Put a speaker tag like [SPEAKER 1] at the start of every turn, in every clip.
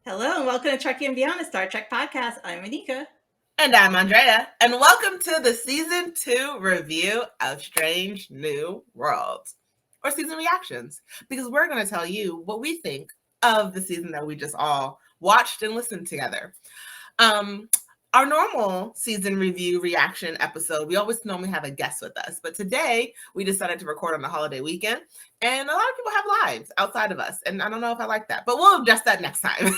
[SPEAKER 1] Hello and welcome to Trekkie and Beyond, a Star Trek podcast. I'm Anika.
[SPEAKER 2] And I'm Andrea. And welcome to the Season 2 review of Strange New Worlds, or season reactions, because we're going to tell you what we think of the season that we just all watched and listened together. Our normal season review reaction episode, we always normally have a guest with us, but today we decided to record on the holiday weekend, and a lot of people have lives outside of us, and I don't know if I like that, but we'll adjust that next time.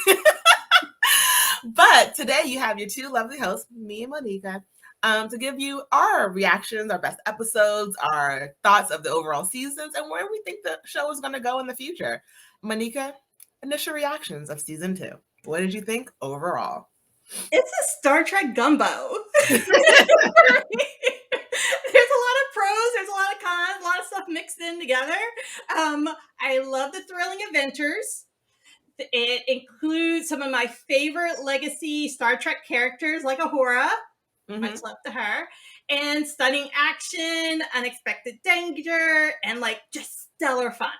[SPEAKER 2] But today you have your two lovely hosts, me and Monica, to give you our reactions, our best episodes, our thoughts of the overall seasons, and where we think the show is going to go in the future. Monica, initial reactions of season 2. What did you think overall?
[SPEAKER 1] It's a Star Trek gumbo. There's a lot of pros, there's a lot of cons, a lot of stuff mixed in together. I love the thrilling adventures. It includes some of my favorite legacy Star Trek characters, like Uhura, much love to her, and stunning action, unexpected danger, and just stellar fun.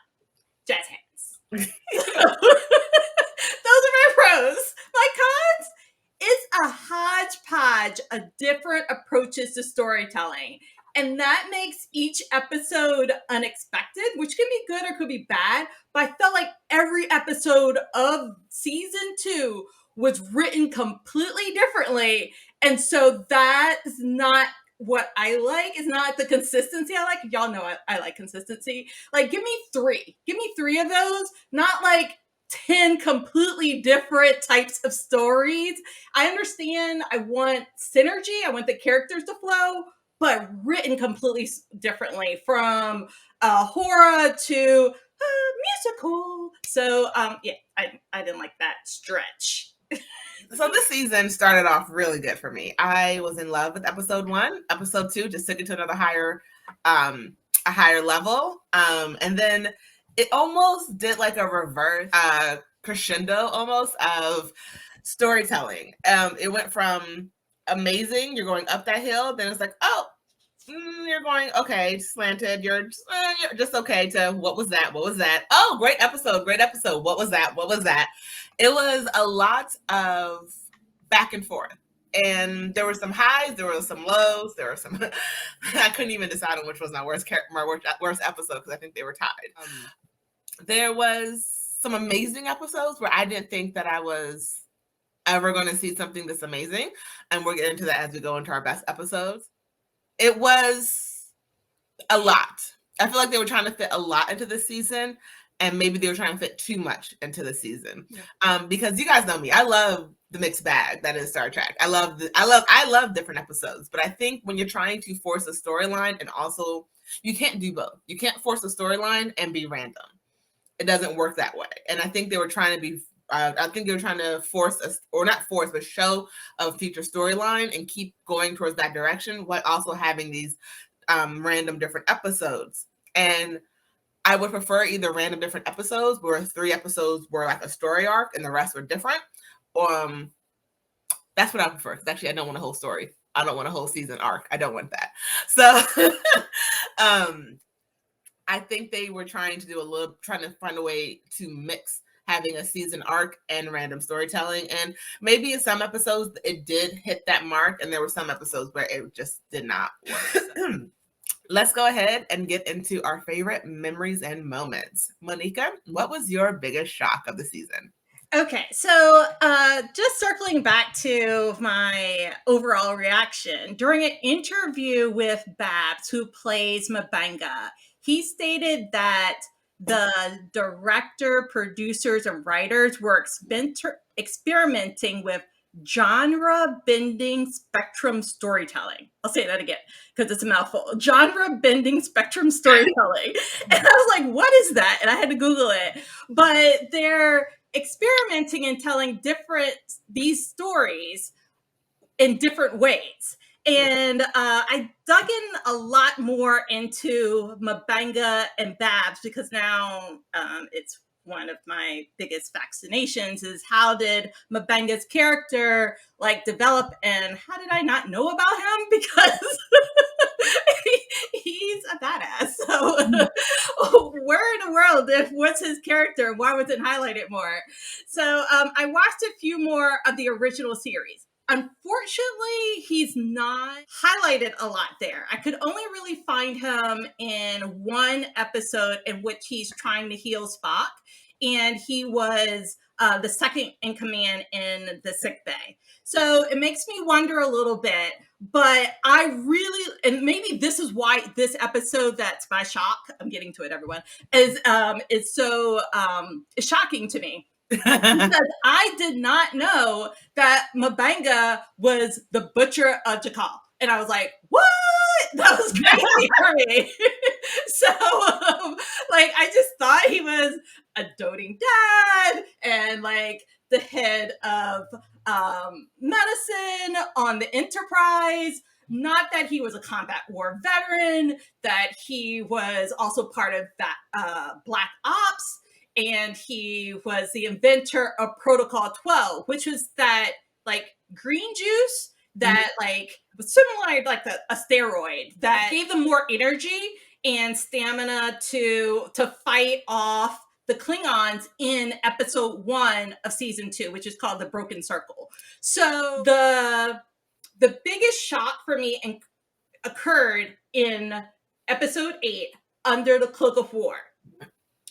[SPEAKER 1] Jazz hands. Those are my pros. My cons? It's a hodgepodge of different approaches to storytelling. And that makes each episode unexpected, which can be good or could be bad. But I felt like every episode of season 2 was written completely differently. And so that is not what I like. It's not the consistency I like. Y'all know I like consistency. Give me 3. Give me 3 of those. Not 10 completely different types of stories. I understand I want synergy. I want the characters to flow, but written completely differently, from horror to musical. So, I didn't like that stretch.
[SPEAKER 2] So this season started off really good for me. I was in love with episode 1. Episode 2 just took it to another higher level. And then it almost did like a reverse crescendo almost of storytelling. It went from amazing, you're going up that hill, then it's like, oh, you're going okay, slanted, you're just okay, to what was that? Oh, great episode. What was that? It was a lot of back and forth. And there were some highs, there were some lows, there were some I couldn't even decide on which was my worst episode, because I think they were tied. There was some amazing episodes where I didn't think that I was ever going to see something this amazing, and we'll get into that as we go into our best episodes. It was a lot. I feel like they were trying to fit a lot into the season, and maybe they were trying to fit too much into the season. Yeah. Because you guys know me, I love the mixed bag that is Star Trek. I love different episodes, but I think when you're trying to force a storyline, and also you can't do both. You can't force a storyline and be random. It doesn't work that way. And I think they were trying to be. I think they were trying to force us, or not force, but show a future storyline and keep going towards that direction, while also having these random different episodes. And I would prefer either random different episodes where 3 episodes were like a story arc and the rest were different. That's what I prefer. Because actually, I don't want a whole story. I don't want a whole season arc. I don't want that. So I think they were trying to find a way to mix having a season arc and random storytelling. And maybe in some episodes it did hit that mark, and there were some episodes where it just did not work. Let's go ahead and get into our favorite memories and moments. Monica, what was your biggest shock of the season?
[SPEAKER 1] Okay, so just circling back to my overall reaction, during an interview with Babs, who plays Mabanga, he stated that the director, producers, and writers were experimenting with genre-bending spectrum storytelling. I'll say that again because it's a mouthful. Genre-bending spectrum storytelling. And I was like, what is that? And I had to Google it. But they're experimenting and telling these stories in different ways. And I dug in a lot more into Mabanga and Babs, because now it's one of my biggest fascinations is how did Mabanga's character develop, and how did I not know about him? Because he's a badass. So word the world? What's his character? Why wasn't highlighted more? So I watched a few more of the original series. Unfortunately, he's not highlighted a lot there. I could only really find him in one episode in which he's trying to heal Spock, and he was the second in command in the sick bay. So it makes me wonder a little bit, but I really, and maybe this is why this episode, that's my shock, I'm getting to it, everyone, is so shocking to me. Because I did not know that Mabanga was the butcher of Jakal. And I was like, what? That was crazy for me. So, like, I just thought he was a doting dad and, like, the head of medicine on the Enterprise. Not that he was a combat war veteran, that he was also part of that Black Ops, and he was the inventor of Protocol 12, which was that like green juice that like was similar like a steroid that gave them more energy and stamina to fight off the Klingons in episode 1 of season 2, which is called the Broken Circle. So the biggest shock for me occurred in episode 8, Under the Cloak of War,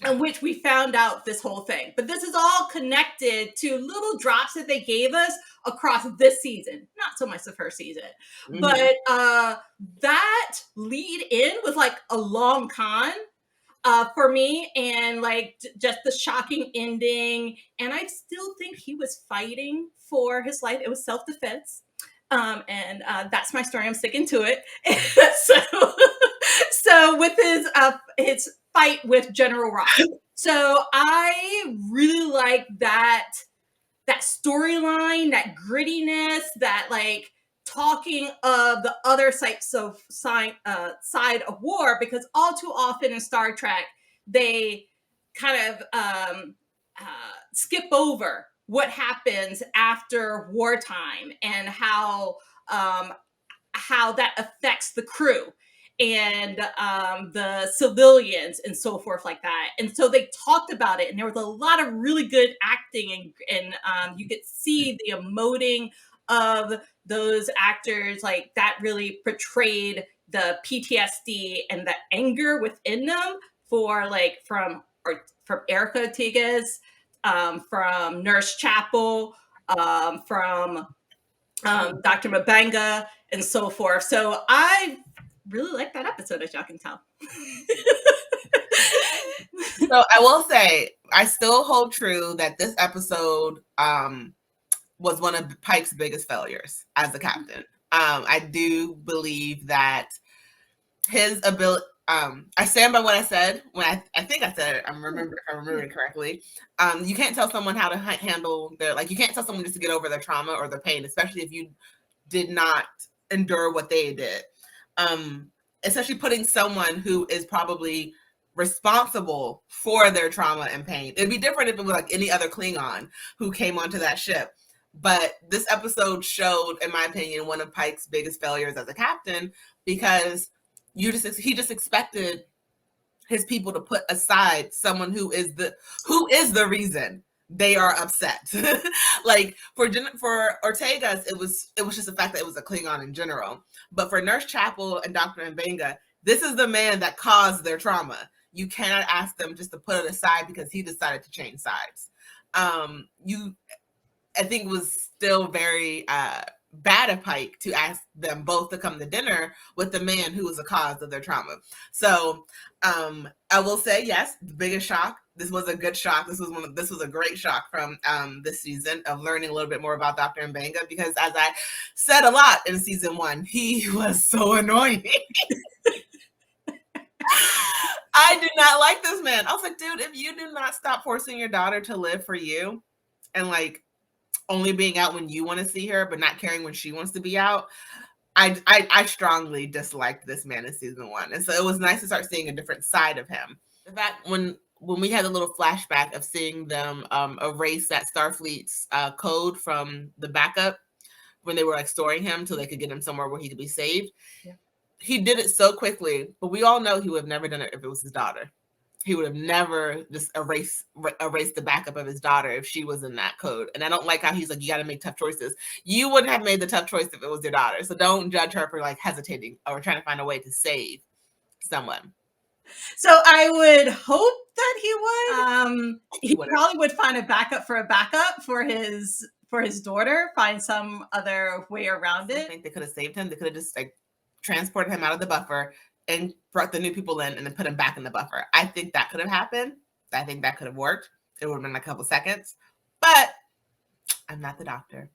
[SPEAKER 1] in which we found out this whole thing. But this is all connected to little drops that they gave us across this season. Not so much the first season. Mm-hmm. But that lead in was like a long con for me, and like just the shocking ending. And I still think he was fighting for his life. It was self-defense. And that's my story. I'm sticking to it. So with his fight with General Ross. So I really like that storyline, that grittiness, that like talking of the other side of war, because all too often in Star Trek they kind of skip over what happens after wartime and how that affects the crew and the civilians and so forth like that. And so they talked about it, and there was a lot of really good acting, and you could see the emoting of those actors, like that really portrayed the PTSD and the anger within them from Erica Ortega's, from Nurse Chapel, from Dr. Mabanga, and so forth. So I really like that episode, as y'all can tell.
[SPEAKER 2] So I will say, I still hold true that this episode was one of Pike's biggest failures as a captain. I do believe that his ability, I stand by what I said when I think I said it. I remember it correctly. You can't tell someone how to handle you can't tell someone just to get over their trauma or their pain, especially if you did not endure what they did. Especially putting someone who is probably responsible for their trauma and pain. It'd be different if it was like any other Klingon who came onto that ship. But this episode showed, in my opinion, one of Pike's biggest failures as a captain, because he just expected his people to put aside someone who is the reason they are upset. Like for Ortega's, it was just the fact that it was a Klingon in general. But for Nurse Chapel and Dr. Mbenga, this is the man that caused their trauma. You cannot ask them just to put it aside because he decided to change sides. I think it was still very bad of Pike to ask them both to come to dinner with the man who was the cause of their trauma. So I will say, yes, the biggest shock. This was a good shock. This was a great shock from this season of learning a little bit more about Dr. Mbenga, because as I said a lot in season 1, he was so annoying. I did not like this man. I was like, dude, if you do not stop forcing your daughter to live for you and like only being out when you want to see her, but not caring when she wants to be out, I strongly disliked this man in season 1. And so it was nice to start seeing a different side of him. In fact, when we had a little flashback of seeing them erase that Starfleet's code from the backup when they were like storing him so they could get him somewhere where he could be saved. Yeah. He did it so quickly, but we all know he would have never done it if it was his daughter. he would have never just erased the backup of his daughter if she was in that code. And I don't like how he's like, you got to make tough choices. You wouldn't have made the tough choice if it was your daughter. So don't judge her for like hesitating or trying to find a way to save someone.
[SPEAKER 1] So I would hope that he would. He probably would find a backup for his daughter, find some other way around it.
[SPEAKER 2] I think they could have saved him. They could have just like transported him out of the buffer and brought the new people in and then put him back in the buffer. I think that could have happened. I think that could have worked. It would have been a couple seconds, but I'm not the doctor.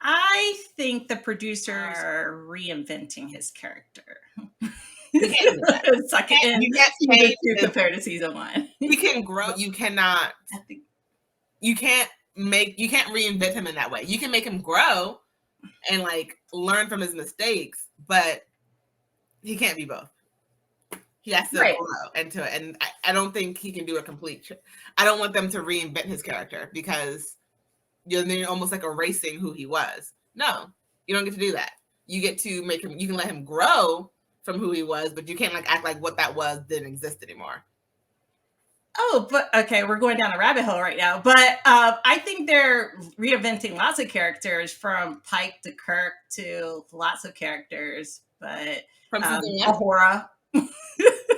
[SPEAKER 1] I think the producers are reinventing his character.
[SPEAKER 2] You can't do that.
[SPEAKER 1] You can't change compared to season 1.
[SPEAKER 2] He can grow. You cannot. You can't reinvent him in that way. You can make him grow and like learn from his mistakes, but he can't be both. He has to grow into it, and I don't think he can do a complete. I don't want them to reinvent his character because you're almost like erasing who he was. No, you don't get to do that. You get to make him. You can let him grow from who he was, but you can't like act like what that was didn't exist anymore.
[SPEAKER 1] Oh, but okay, we're going down a rabbit hole right now. But I think they're reinventing lots of characters, from Pike to Kirk to lots of characters. But
[SPEAKER 2] from season 1,
[SPEAKER 1] Ahura.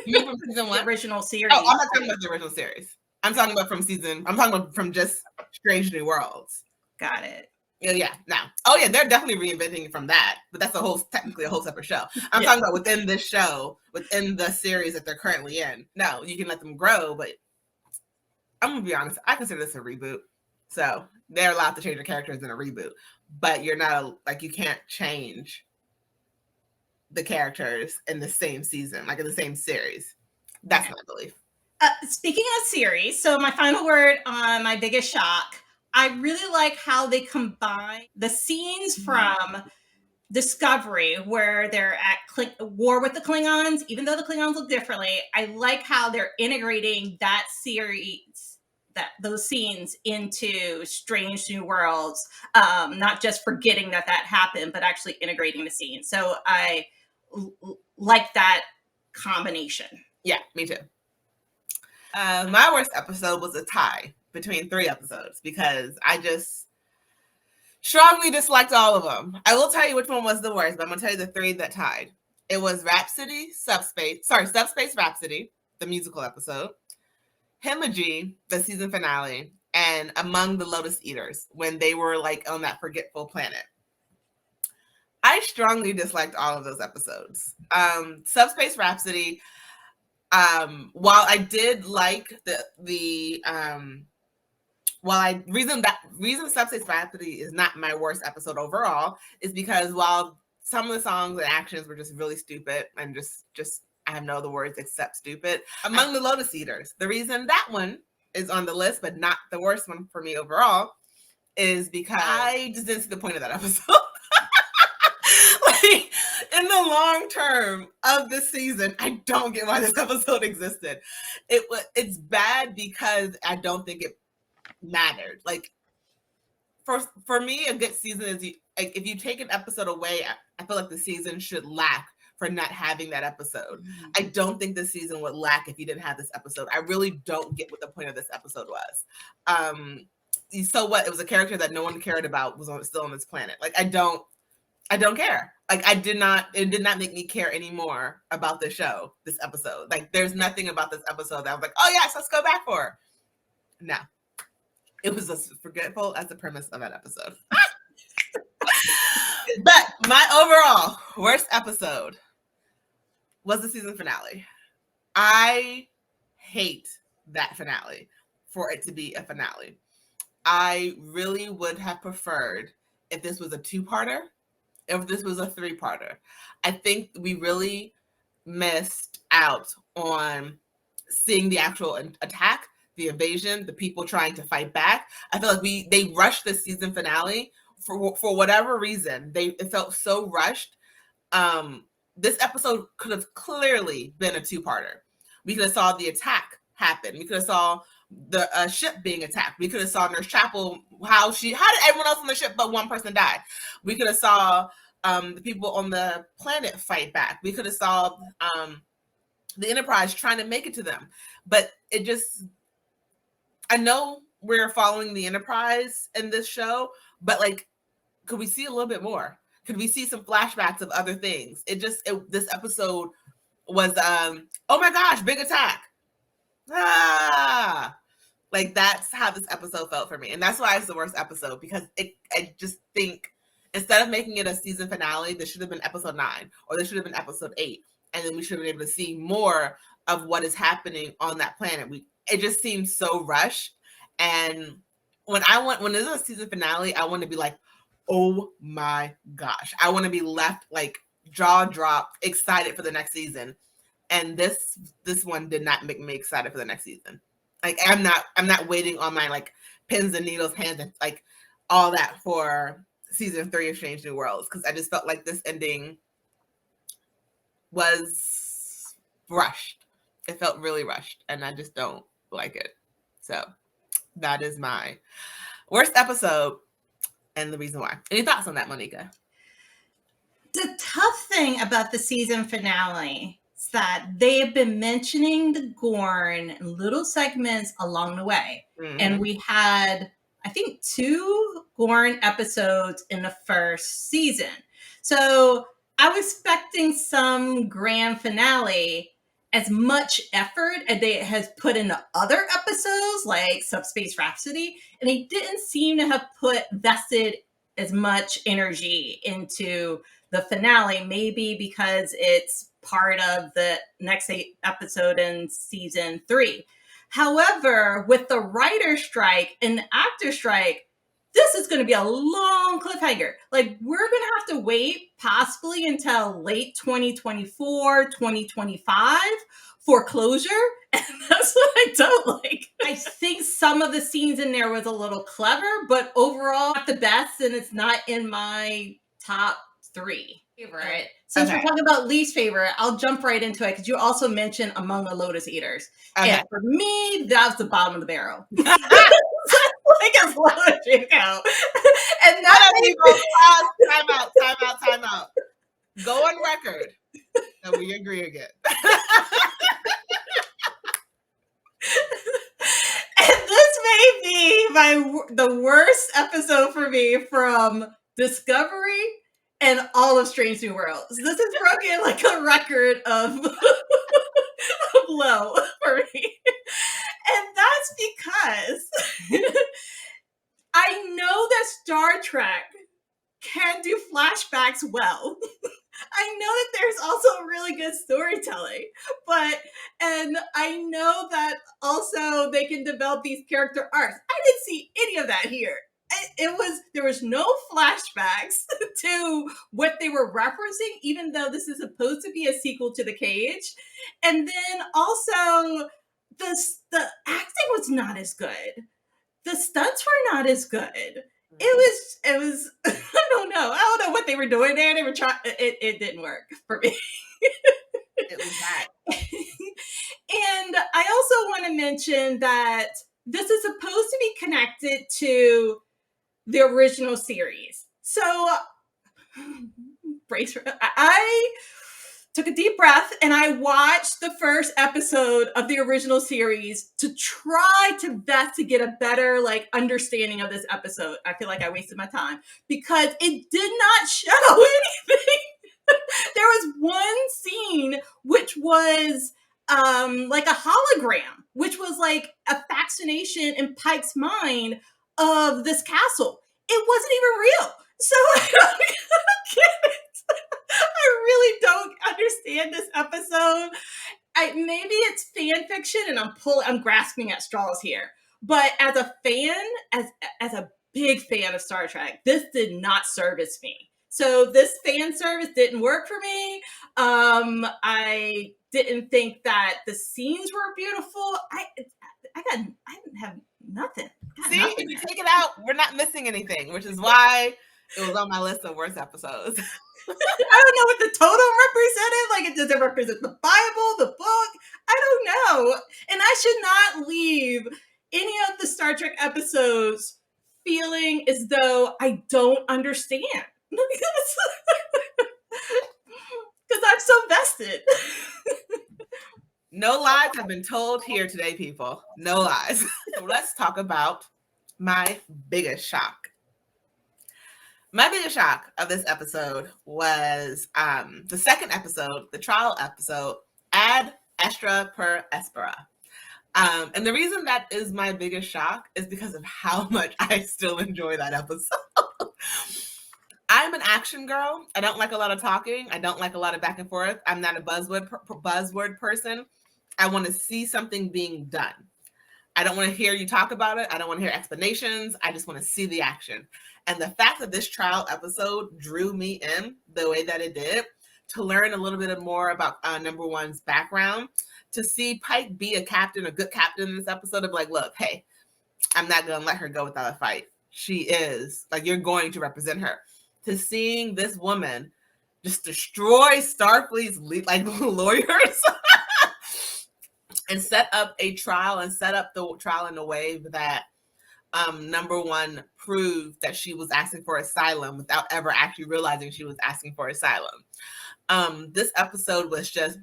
[SPEAKER 2] You mean from season 1?
[SPEAKER 1] The original series.
[SPEAKER 2] Oh, I'm not talking about the original series. I'm talking about from season. I'm talking about from just Strange New Worlds.
[SPEAKER 1] Got it.
[SPEAKER 2] Yeah. Now, they're definitely reinventing it from that, but that's technically a whole separate show. I'm talking about within this show, within the series that they're currently in. No, you can let them grow, but I'm gonna be honest. I consider this a reboot, so they're allowed to change their characters in a reboot, but you're not you can't change the characters in the same season, like in the same series. That's my belief.
[SPEAKER 1] Speaking of series, so my final word on my biggest shock, I really like how they combine the scenes from Discovery, where they're at war with the Klingons, even though the Klingons look differently. I like how they're integrating that series, those scenes, into Strange New Worlds, not just forgetting that happened, but actually integrating the scene. So I like that combination.
[SPEAKER 2] Yeah, me too. My worst episode was a tie between 3 episodes because I just strongly disliked all of them. I will tell you which one was the worst, but I'm going to tell you the 3 that tied. It was Subspace Rhapsody, the musical episode, Himagi, the season finale, and Among the Lotus Eaters, when they were like on that forgetful planet. I strongly disliked all of those episodes. Subspace Rhapsody, while I did like reason Subspace Rhapsody is not my worst episode overall is because while some of the songs and actions were just really stupid and just I have no other words except stupid. Among the Lotus Eaters, the reason that one is on the list, but not the worst one for me overall, is because I just didn't see the point of that episode. Like, in the long term of this season, I don't get why this episode existed. It's bad because I don't think it mattered. Like, for me, a good season is if you take an episode away, I feel like the season should lack for not having that episode. Mm-hmm. I don't think this season would lack if you didn't have this episode. I really don't get what the point of this episode was. So what? It was a character that no one cared about was still on this planet. Like, I don't care. Like, it did not make me care anymore about the show, this episode. Like, there's nothing about this episode that I was like, oh yes, let's go back for. No. It was as forgetful as the premise of that episode. But my overall worst episode was the season finale. I hate that finale for it to be a finale. I really would have preferred if this was a 2-parter, if this was a 3-parter. I think we really missed out on seeing the actual attack, the invasion, the people trying to fight back. I feel like they rushed the season finale for whatever reason. It felt so rushed. This episode could have clearly been a 2-parter. We could have saw the attack happen. We could have saw the ship being attacked. We could have saw Nurse Chapel, how did everyone else on the ship but one person die? We could have saw the people on the planet fight back. We could have saw the Enterprise trying to make it to them. But it just, I know we're following the Enterprise in this show, but like, could we see a little bit more? Could we see some flashbacks of other things? This episode was, oh my gosh, big attack. Like that's how this episode felt for me. And that's why it's the worst episode, because I just think instead of making it a season finale, this should have been episode 9 or this should have been episode 8. And then we should have been able to see more of what is happening on that planet. It just seems so rushed. And when there's a season finale, I want to be like, oh my gosh. I want to be left like jaw dropped, excited for the next season. And this one did not make me excited for the next season. Like I'm not waiting on my like pins and needles hands and like all that for season 3 of Strange New Worlds, because I just felt like this ending was rushed. It felt really rushed, and I just don't like it. So that is my worst episode and the reason why. Any thoughts on that, Monica?
[SPEAKER 1] The tough thing about the season finale is that they have been mentioning the Gorn in little segments along the way. Mm-hmm. And we had, I think, 2 Gorn episodes in the first season. So I was expecting some grand finale, as much effort as they has put into other episodes like Subspace Rhapsody, and they didn't seem to have vested as much energy into the finale, maybe because it's part of the next episode in season 3. However, with the writer strike and the actor strike, this is going to be a long cliffhanger. Like, we're going to have to wait possibly until late 2024, 2025 for closure. And that's what I don't like. I think some of the scenes in there was a little clever, but overall, not the best. And it's not in my top 3 favorite. Since we're talking about least favorite, I'll jump right into it because you also mentioned Among the Lotus Eaters. Okay. And for me, that was the bottom of the barrel. Like as low as you go. And
[SPEAKER 2] time out. Go on record that we agree again.
[SPEAKER 1] And this may be the worst episode for me from Discovery and all of Strange New Worlds. This is broken like a record of low for me. And that's because I know that Star Trek can do flashbacks well. I know that there's also really good storytelling, and I know that also they can develop these character arcs. I didn't see any of that here. There was no flashbacks to what they were referencing, even though this is supposed to be a sequel to The Cage. And then also the acting was not as good. The stunts were not as good. It was I don't know what they were doing there. They were trying, it didn't work for me.
[SPEAKER 2] It was bad.
[SPEAKER 1] And I also want to mention that this is supposed to be connected to the original series. So I took a deep breath and I watched the first episode of the original series to try to get a better understanding of this episode. I feel like I wasted my time because it did not show anything. There was one scene which was like a hologram, which was like a fascination in Pike's mind of this castle. It wasn't even real. So I don't get it. I really don't understand this episode. Maybe it's fan fiction and I'm grasping at straws here. But as a fan, as a big fan of Star Trek, this did not service me. So this fan service didn't work for me. I didn't think that the scenes were beautiful. I didn't have nothing.
[SPEAKER 2] See, if you take it out, we're not missing anything, which is why it was on my list of worst episodes.
[SPEAKER 1] I don't know what the totem represented. Does it represent the Bible, the book? I don't know. And I should not leave any of the Star Trek episodes feeling as though I don't understand. Because I'm so vested.
[SPEAKER 2] No lies have been told here today, people. No lies. So let's talk about my biggest shock. My biggest shock of this episode was the second episode, the trial episode, Ad Astra per Aspera. And the reason that is my biggest shock is because of how much I still enjoy that episode. I'm an action girl. I don't like a lot of talking. I don't like a lot of back and forth. I'm not a buzzword person. I want to see something being done. I don't want to hear you talk about it. I don't want to hear explanations. I just want to see the action. And the fact that this trial episode drew me in the way that it did, to learn a little bit more about number one's background, to see Pike be a captain, a good captain in this episode, of like, look, hey, I'm not going to let her go without a fight. She is, like, you're going to represent her. To seeing this woman just destroy Starfleet's lawyers and set up a trial, and set up the trial in a way that number one proved that she was asking for asylum without ever actually realizing she was asking for asylum. This episode was just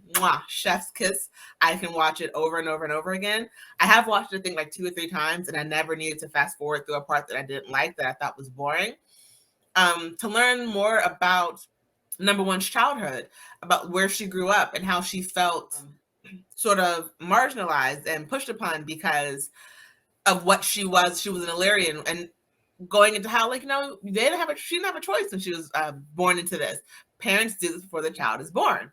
[SPEAKER 2] chef's kiss. I can watch it over and over and over again. I have watched it, I think, like 2 or 3 times, and I never needed to fast forward through a part that I didn't like, that I thought was boring. To learn more about number one's childhood, about where she grew up and how she felt sort of marginalized and pushed upon because of what she was. She was an Illyrian, and going into how, like, she didn't have a choice when she was born into this. Parents do this before the child is born.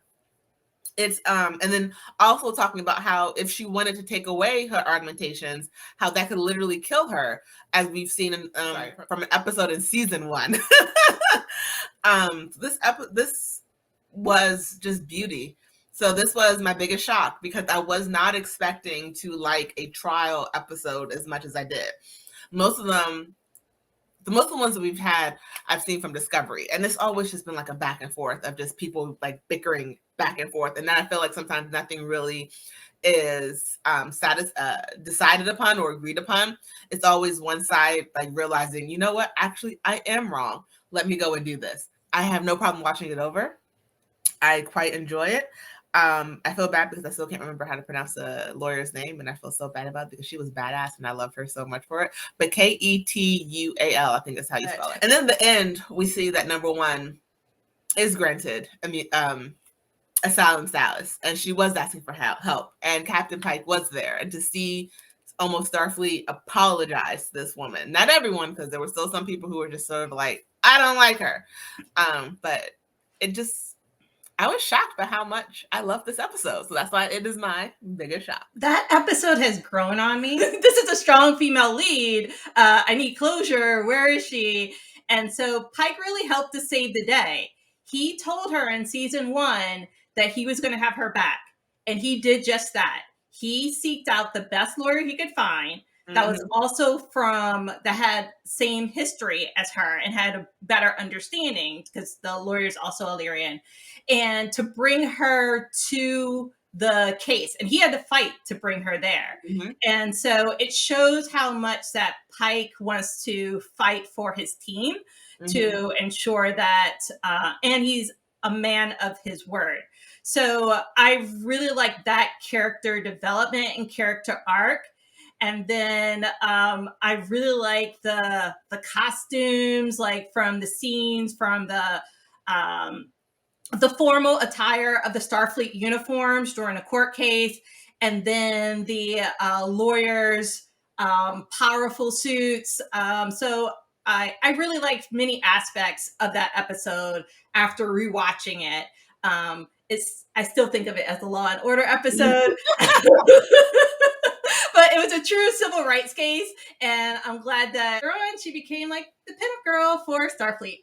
[SPEAKER 2] It's and then also talking about how if she wanted to take away her augmentations, how that could literally kill her, as we've seen in, from an episode in season 1. This was just beauty. So this was my biggest shock, because I was not expecting to like a trial episode as much as I did. Most of the ones that we've had, I've seen from Discovery, and it's always just been like a back and forth of just people like bickering back and forth, and then I feel like sometimes nothing really is decided upon or agreed upon. It's always one side like realizing, you know what, actually I am wrong. Let me go and do this. I have no problem watching it over. I quite enjoy it. I feel bad because I still can't remember how to pronounce the lawyer's name, and I feel so bad about it because she was badass and I loved her so much for it. But Ketual, I think is how you spell it. And then at the end, we see that number one is granted asylum status, and she was asking for help, and Captain Pike was there, and to see almost Starfleet apologize to this woman. Not everyone, because there were still some people who were just sort of like, I don't like her. But it just, I was shocked by how much I love this episode. So that's why it is my biggest shock.
[SPEAKER 1] That episode has grown on me. This is a strong female lead. I need closure. Where is she? And so Pike really helped to save the day. He told her in season 1 that he was going to have her back. And he did just that. He seeked out the best lawyer he could find that was also that had same history as her and had a better understanding, because the lawyer is also Illyrian, and to bring her to the case. And he had to fight to bring her there. And so it shows how much that Pike wants to fight for his team to ensure that, and he's a man of his word. So I really like that character development and character arc. And then I really like the costumes, like from the scenes, from the formal attire of the Starfleet uniforms during a court case, and then the lawyers' powerful suits. So I really liked many aspects of that episode after rewatching it. I still think of it as the Law and Order episode. But it was a true civil rights case, and I'm glad that she became like the pinup girl for Starfleet.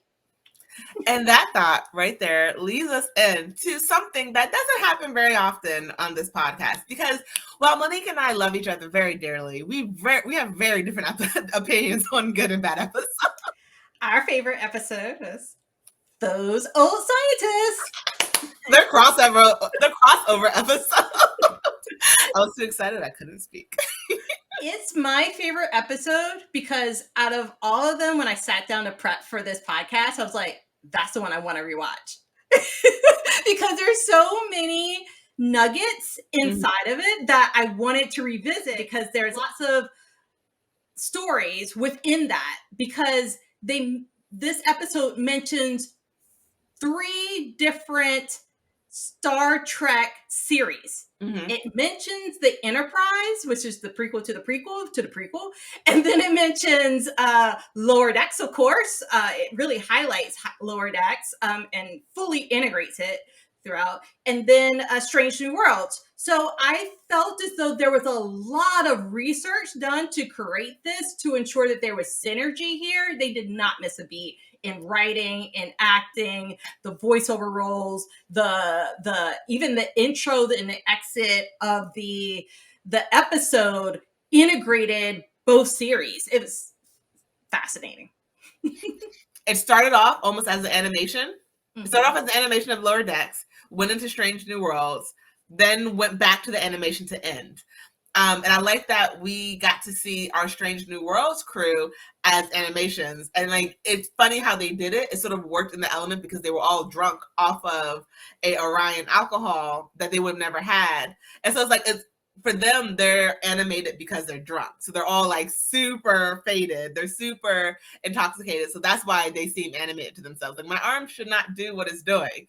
[SPEAKER 2] And that thought right there leads us into something that doesn't happen very often on this podcast, because while Monique and I love each other very dearly, we have very different opinions on good and bad episodes.
[SPEAKER 1] Our favorite episode is Those Old Scientists.
[SPEAKER 2] Their crossover episode. I was too excited I couldn't speak.
[SPEAKER 1] It's my favorite episode because out of all of them, when I sat down to prep for this podcast, I was like, that's the one I want to rewatch. Because there's so many nuggets inside of it that I wanted to revisit, because there's lots of stories within that, because this episode mentions 3 different Star Trek series. It mentions the Enterprise, which is the prequel to the prequel to the prequel, and then it mentions Lower Decks, of course. It really highlights Lower Decks and fully integrates it throughout, and then Strange New Worlds. So I felt as though there was a lot of research done to create this, to ensure that there was synergy here. They did not miss a beat in writing, in acting, the voiceover roles, the even the intro and the exit of the episode integrated both series. It was fascinating.
[SPEAKER 2] It started off almost as an animation. It started off as an animation of Lower Decks, went into Strange New Worlds, then went back to the animation to end. And I like that we got to see our Strange New Worlds crew as animations. And like, it's funny how they did it. It sort of worked in the element because they were all drunk off of a Orion alcohol that they would have never had. And so it's like, for them, they're animated because they're drunk. So they're all like super faded. They're super intoxicated. So that's why they seem animated to themselves. Like, my arm should not do what it's doing.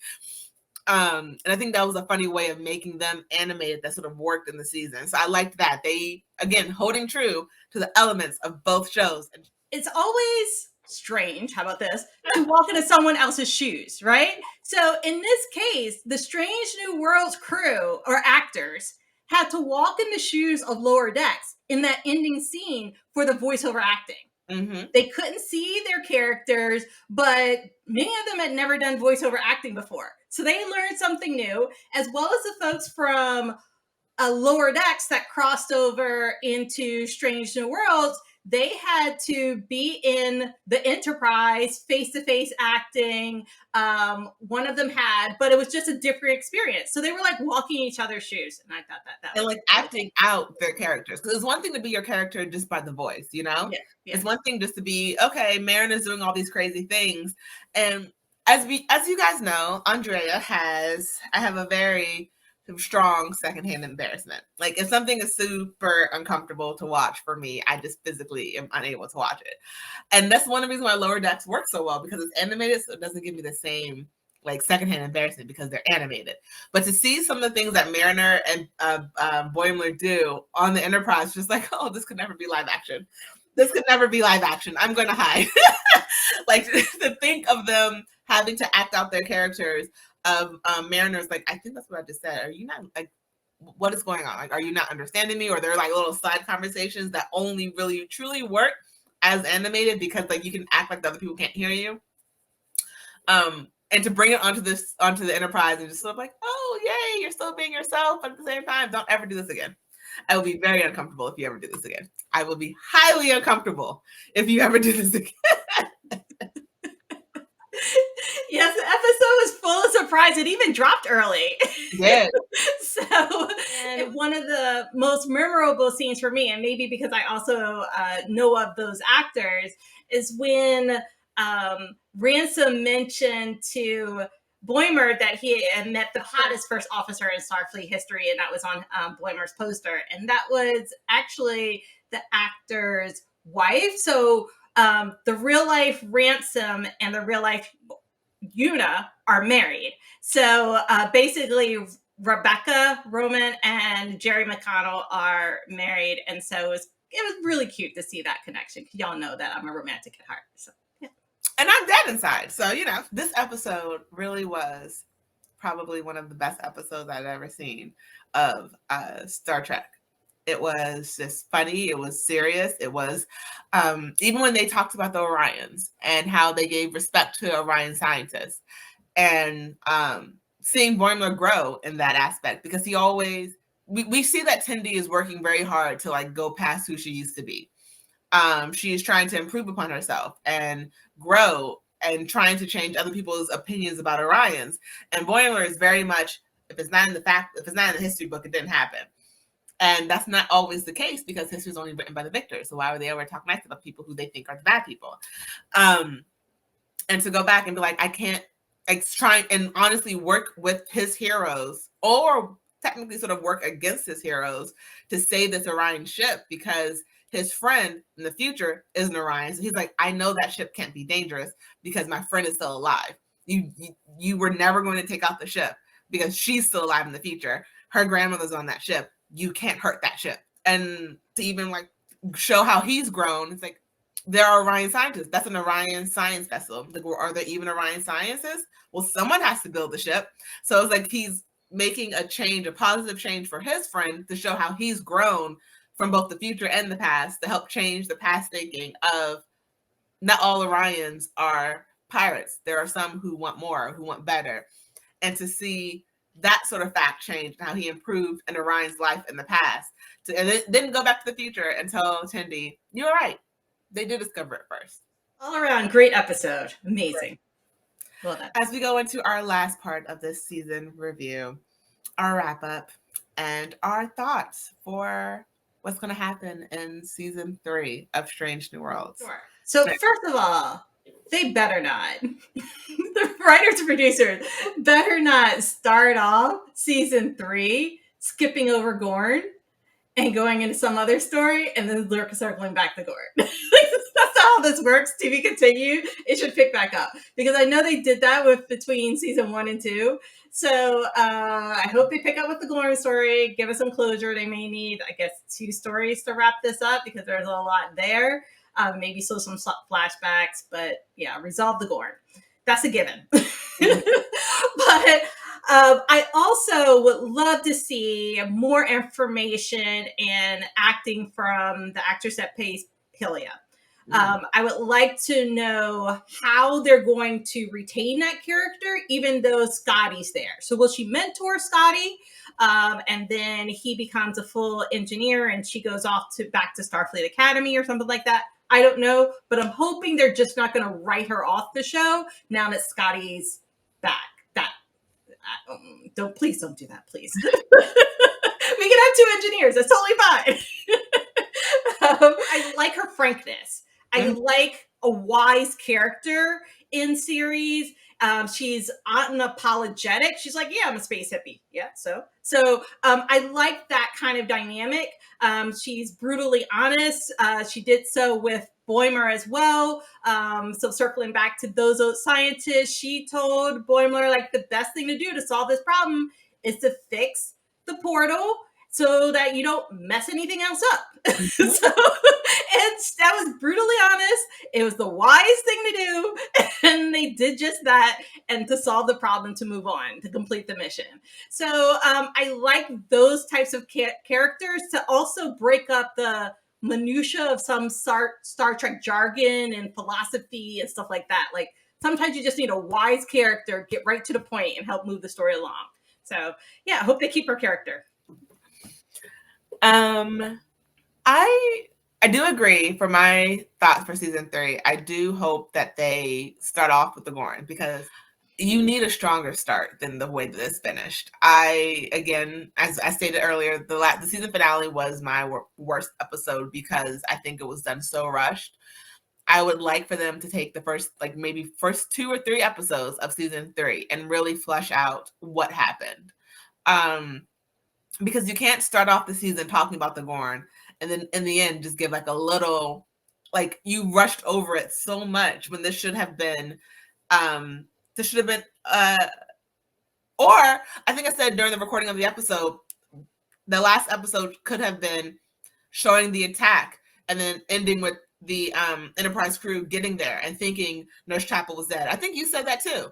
[SPEAKER 2] And I think that was a funny way of making them animated that sort of worked in the season. So I liked that. They, again, holding true to the elements of both shows.
[SPEAKER 1] It's always strange, how about this, to walk into someone else's shoes, right? So in this case, the Strange New Worlds crew or actors had to walk in the shoes of Lower Decks in that ending scene for the voiceover acting. They couldn't see their characters, but many of them had never done voiceover acting before. So they learned something new, as well as the folks from Lower Decks that crossed over into Strange New Worlds. They had to be in the Enterprise, face-to-face acting. One of them had, but it was just a different experience. So they were like walking each other's shoes, and I thought that
[SPEAKER 2] and like acting out their characters, because it's one thing to be your character just by the voice, you know. It's one thing just to be, okay, Mariner's doing all these crazy things, and as you guys know, Andrea I have a very strong secondhand embarrassment. Like, if something is super uncomfortable to watch for me, I just physically am unable to watch it. And that's one of the reasons why Lower Decks works so well, because it's animated, so it doesn't give me the same like secondhand embarrassment because they're animated. But to see some of the things that Mariner and Boimler do on the Enterprise, just like, oh, this could never be live action. This could never be live action. I'm going to hide. Like, to think of them having to act out their characters of Mariner's like, I think that's what I just said. Are you not, like, what is going on? Like, are you not understanding me? Or they're like little side conversations that only really truly work as animated, because like you can act like the other people can't hear you. And to bring it onto the Enterprise and just sort of like, oh, yay, you're still being yourself, but at the same time, don't ever do this again. I will be very uncomfortable if you ever do this again. I will be highly uncomfortable if you ever do this again.
[SPEAKER 1] Yes, the episode was full of surprise. It even dropped early.
[SPEAKER 2] Yeah.
[SPEAKER 1] So, and one of the most memorable scenes for me, and maybe because I also know of those actors, is when Ransom mentioned to Boimler that he had met the hottest first officer in Starfleet history, and that was on Boimler's poster. And that was actually the actor's wife. So the real life Ransom and the real life Una are married. So basically, Rebecca Roman and Jerry McConnell are married. And so it was really cute to see that connection. Y'all know that I'm a romantic at heart. So, yeah.
[SPEAKER 2] And I'm dead inside. So, you know, this episode really was probably one of the best episodes I've ever seen of Star Trek. It was just funny. It was serious. It was, even when they talked about the Orions and how they gave respect to Orion scientists, and seeing Boimler grow in that aspect, because he always, we see that Tendi is working very hard to like go past who she used to be. She is trying to improve upon herself and grow and trying to change other people's opinions about Orions. And Boimler is very much, if it's not in the history book, it didn't happen. And that's not always the case, because history is only written by the victors. So why would they ever talk nice about people who they think are the bad people? And to go back and be like, I can't, like, try and honestly work with his heroes or technically sort of work against his heroes to save this Orion ship because his friend in the future is an Orion. So he's like, I know that ship can't be dangerous because my friend is still alive. You were never going to take out the ship because she's still alive in the future. Her grandmother's on that ship. You can't hurt that ship. And to even like show how he's grown, it's like, there are Orion scientists. That's an Orion science vessel. Like, are there even Orion scientists? Well, someone has to build the ship. So it's like he's making a change, a positive change for his friend to show how he's grown from both the future and the past to help change the past thinking of not all Orions are pirates. There are some who want more, who want better. And to see that sort of fact change, how he improved an Orion's life in the past. And it didn't go back to the future and tell Tendi, you're right. They did discover it first.
[SPEAKER 1] All around, great episode. Amazing. Well done.
[SPEAKER 2] As we go into our last part of this season review, our wrap up, and our thoughts for what's going to happen in season 3 of Strange New Worlds.
[SPEAKER 1] Sure. So first of all, they better not. The writers and producers better not start off season 3 skipping over Gorn and going into some other story and then circling back to Gorn. That's not how this works. TV continue, it should pick back up. Because I know they did that with between season 1 and 2. So I hope they pick up with the Gorn story, give us some closure. They may need, I guess, 2 stories to wrap this up because there's a lot there. Maybe still some flashbacks, but yeah, resolve the Gorn. That's a given. But I also would love to see more information and acting from the actress that plays Pilia. I would like to know how they're going to retain that character, even though Scotty's there. So will she mentor Scotty? And then he becomes a full engineer and she goes off back to Starfleet Academy or something like that. I don't know, but I'm hoping they're just not going to write her off the show now that Scotty's back. Please don't do that, please. We can have 2 engineers. That's totally fine. I like her frankness. I like a wise character in series. She's unapologetic. She's like, yeah, I'm a space hippie. Yeah, so I like that kind of dynamic. She's brutally honest. She did so with Boimler as well. So circling back to those scientists, she told Boimler, like, the best thing to do to solve this problem is to fix the portal so that you don't mess anything else up. So, and that was brutally honest. It was the wise thing to do. And they did just that. And to solve the problem, to move on, to complete the mission. So I like those types of characters to also break up the minutia of some Star Trek jargon and philosophy and stuff like that. Like, sometimes you just need a wise character, get right to the point and help move the story along. So yeah, I hope they keep her character.
[SPEAKER 2] I do agree for my thoughts for season 3. I do hope that they start off with the Gorn because you need a stronger start than the way that it's finished. Again, as I stated earlier, the season finale was my worst episode because I think it was done so rushed. I would like for them to take the first 2 or 3 episodes of season 3 and really flesh out what happened. Because you can't start off the season talking about the Gorn and then in the end just give like a little, like, you rushed over it so much when this should have been or I think I said during the recording of the episode, the last episode could have been showing the attack and then ending with the Enterprise crew getting there and thinking Nurse Chapel was dead. I think you said that too.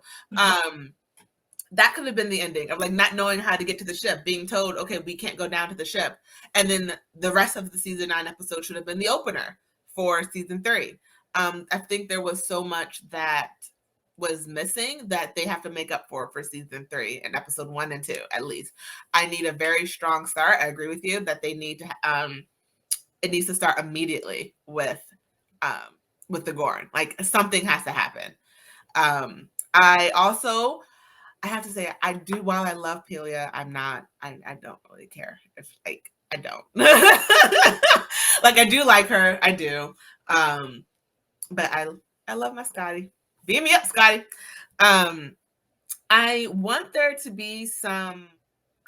[SPEAKER 2] That could have been the ending of like not knowing how to get to the ship, being told, okay, we can't go down to the ship. And then the rest of the season 9 episode should have been the opener for season 3. I think there was so much that was missing that they have to make up for season 3 and episode 1 and 2, at least. I need a very strong start. I agree with you that they need to, it needs to start immediately with the Gorn. Like, something has to happen. I have to say, I do, while I love Pelia, I don't really care if, like, I don't. Like, I do like her. I do. But I love my Scotty. Beam me up, Scotty. I want there to be some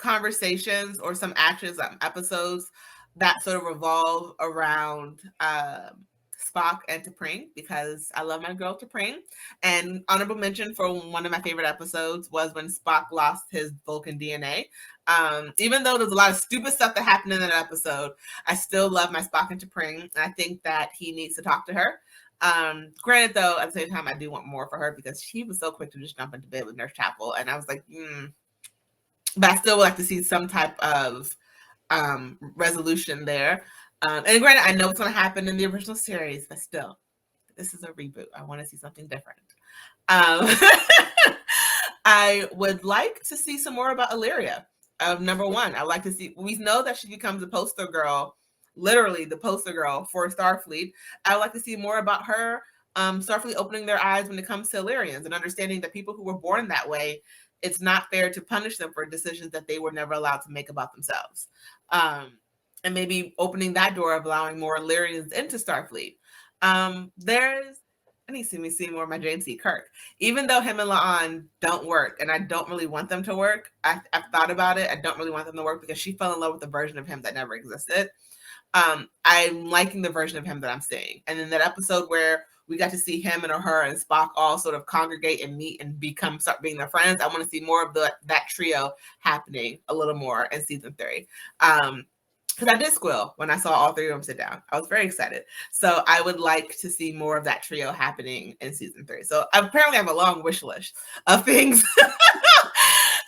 [SPEAKER 2] conversations or some actions, episodes that sort of revolve around Spock and T'Pring, because I love my girl T'Pring. And honorable mention for one of my favorite episodes was when Spock lost his Vulcan DNA. Even though there's a lot of stupid stuff that happened in that episode, I still love my Spock and T'Pring, and I think that he needs to talk to her. Granted, though, at the same time, I do want more for her because she was so quick to just jump into bed with Nurse Chapel, and I was like, but I still would like to see some type of resolution there. And granted, I know what's going to happen in the original series, but still, this is a reboot. I want to see something different. I would like to see some more about Illyria. Number one, I like to see. We know that she becomes a poster girl, literally the poster girl for Starfleet. I would like to see more about her. Starfleet opening their eyes when it comes to Illyrians and understanding that people who were born that way, it's not fair to punish them for decisions that they were never allowed to make about themselves. And maybe opening that door of allowing more Illyrians into Starfleet. I need to see more of my James C. Kirk. Even though him and La'an don't work, and I don't really want them to work, I've thought about it. I don't really want them to work because she fell in love with the version of him that never existed. I'm liking the version of him that I'm seeing. And in that episode where we got to see him and her and Spock all sort of congregate and meet and start being their friends, I want to see more of that trio happening a little more in season 3. Because I did squeal when I saw all three of them sit down. I was very excited. So I would like to see more of that trio happening in season 3. So apparently I have a long wish list of things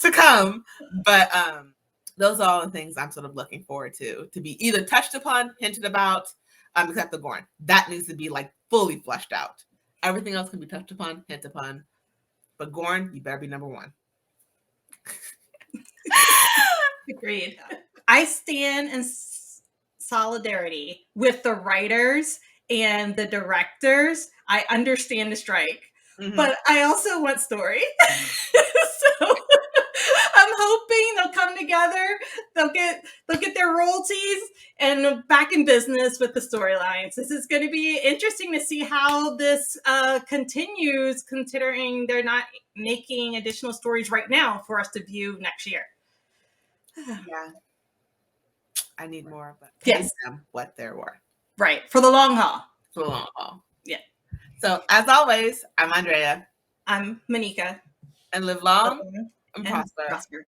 [SPEAKER 2] to come. But those are all the things I'm sort of looking forward to be either touched upon, hinted about, except the Gorn. That needs to be like fully fleshed out. Everything else can be touched upon, hinted upon. But Gorn, you better be number one.
[SPEAKER 1] Agreed. I stand in solidarity with the writers and the directors. I understand the strike, but I also want story. So I'm hoping they'll come together. They'll get their royalties and back in business with the storylines. This is going to be interesting to see how this continues, considering they're not making additional stories right now for us to view next year.
[SPEAKER 2] Yeah. I need more, but
[SPEAKER 1] yes,
[SPEAKER 2] them what there were.
[SPEAKER 1] Right. For the long haul.
[SPEAKER 2] For the long haul.
[SPEAKER 1] Yeah.
[SPEAKER 2] So as always, I'm Andrea.
[SPEAKER 1] I'm Monica.
[SPEAKER 2] And live long and prosper.